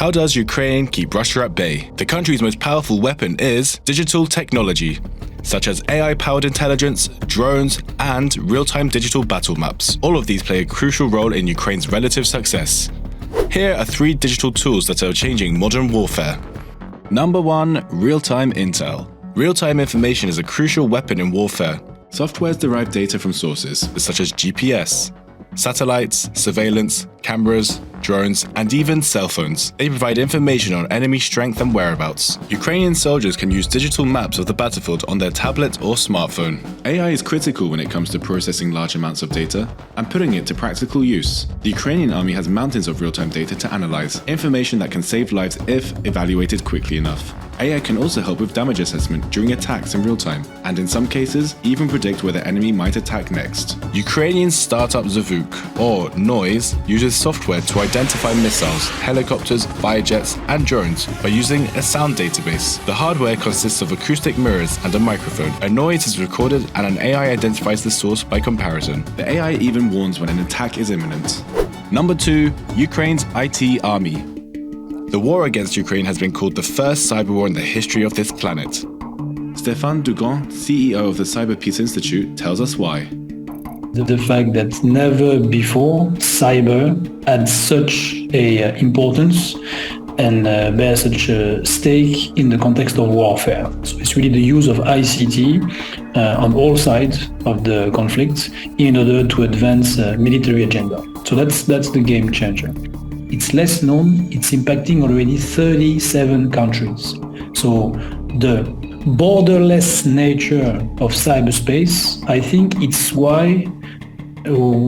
How does Ukraine keep Russia at bay? The country's most powerful weapon is digital technology, such as AI-powered intelligence, drones, and real-time digital battle maps. All of these play a crucial role in Ukraine's relative success. Here are 3 digital tools that are changing modern warfare. Number 1. Real-time intel. Real-time information is a crucial weapon in warfare. Softwares derive data from sources such as GPS, satellites, surveillance, cameras, drones, and even cell phones. They provide information on enemy strength and whereabouts. Ukrainian soldiers can use digital maps of the battlefield on their tablet or smartphone. AI is critical when it comes to processing large amounts of data and putting it to practical use. The Ukrainian army has mountains of real-time data to analyze, information that can save lives if evaluated quickly enough. AI can also help with damage assessment during attacks in real time, and in some cases, even predict where the enemy might attack next. Ukrainian startup Zvuk, or Noise, uses software to identify missiles, helicopters, firejets, and drones by using a sound database. The hardware consists of acoustic mirrors and a microphone. A noise is recorded and an AI identifies the source by comparison. The AI even warns when an attack is imminent. Number 2. Ukraine's IT army. The war against Ukraine has been called the first cyber war in the history of this planet. Stéphane Dugan, CEO of the Cyber Peace Institute, tells us why. The fact that never before cyber had such a importance and bear such a stake in the context of warfare. So it's really the use of ICT on all sides of the conflict in order to advance a military agenda. So that's the game changer. It's less known, it's impacting already 37 countries. So the borderless nature of cyberspace, I think it's why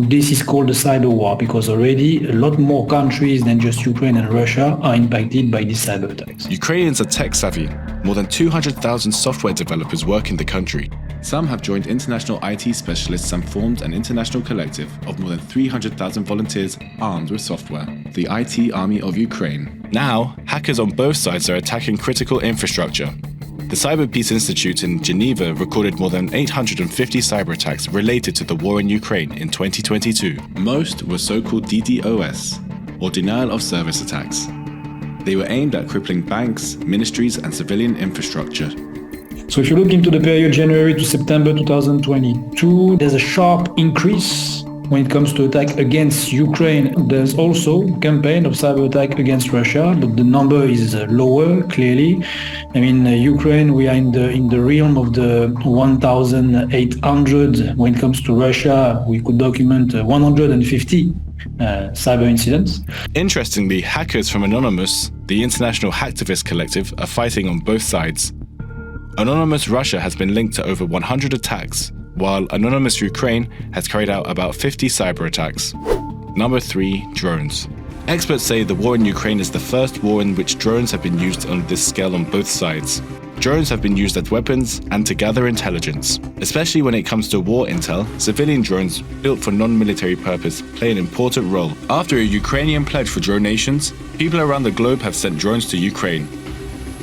this is called a cyber war, because already a lot more countries than just Ukraine and Russia are impacted by these cyber attacks. Ukrainians are tech savvy. More than 200,000 software developers work in the country. Some have joined international IT specialists and formed an international collective of more than 300,000 volunteers armed with software, the IT Army of Ukraine. Now, hackers on both sides are attacking critical infrastructure. The Cyber Peace Institute in Geneva recorded more than 850 cyber attacks related to the war in Ukraine in 2022. Most were so-called DDoS, or denial of service attacks. They were aimed at crippling banks, ministries, and civilian infrastructure. So if you look into the period January to September 2022, there's a sharp increase when it comes to attack against Ukraine. There's also a campaign of cyber attack against Russia, but the number is lower, clearly. I mean, Ukraine, we are in the realm of the 1,800. When it comes to Russia, we could document 150 cyber incidents. Interestingly, hackers from Anonymous, the international hacktivist collective, are fighting on both sides. Anonymous Russia has been linked to over 100 attacks, while Anonymous Ukraine has carried out about 50 cyber attacks. Number 3. Drones. Experts say the war in Ukraine is the first war in which drones have been used on this scale on both sides. Drones have been used as weapons and to gather intelligence. Especially when it comes to war intel, civilian drones built for non-military purpose play an important role. After a Ukrainian pledge for drone nations, people around the globe have sent drones to Ukraine.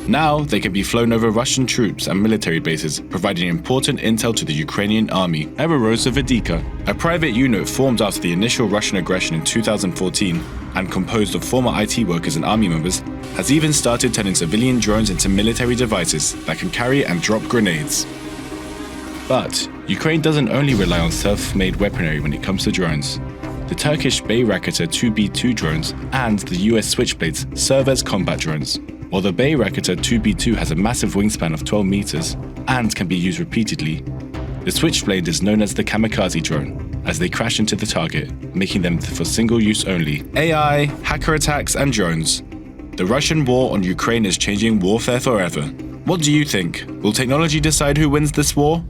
Now, they can be flown over Russian troops and military bases, providing important intel to the Ukrainian army. Vedika, a private unit formed after the initial Russian aggression in 2014 and composed of former IT workers and army members, has even started turning civilian drones into military devices that can carry and drop grenades. But Ukraine doesn't only rely on self-made weaponry when it comes to drones. The Turkish Bayraktar 2B2 drones and the US Switchblades serve as combat drones. While the Bayraktar 2B2 has a massive wingspan of 12 meters and can be used repeatedly, the Switchblade is known as the kamikaze drone, as they crash into the target, making them for single use only. AI, hacker attacks, and drones. The Russian war on Ukraine is changing warfare forever. What do you think? Will technology decide who wins this war?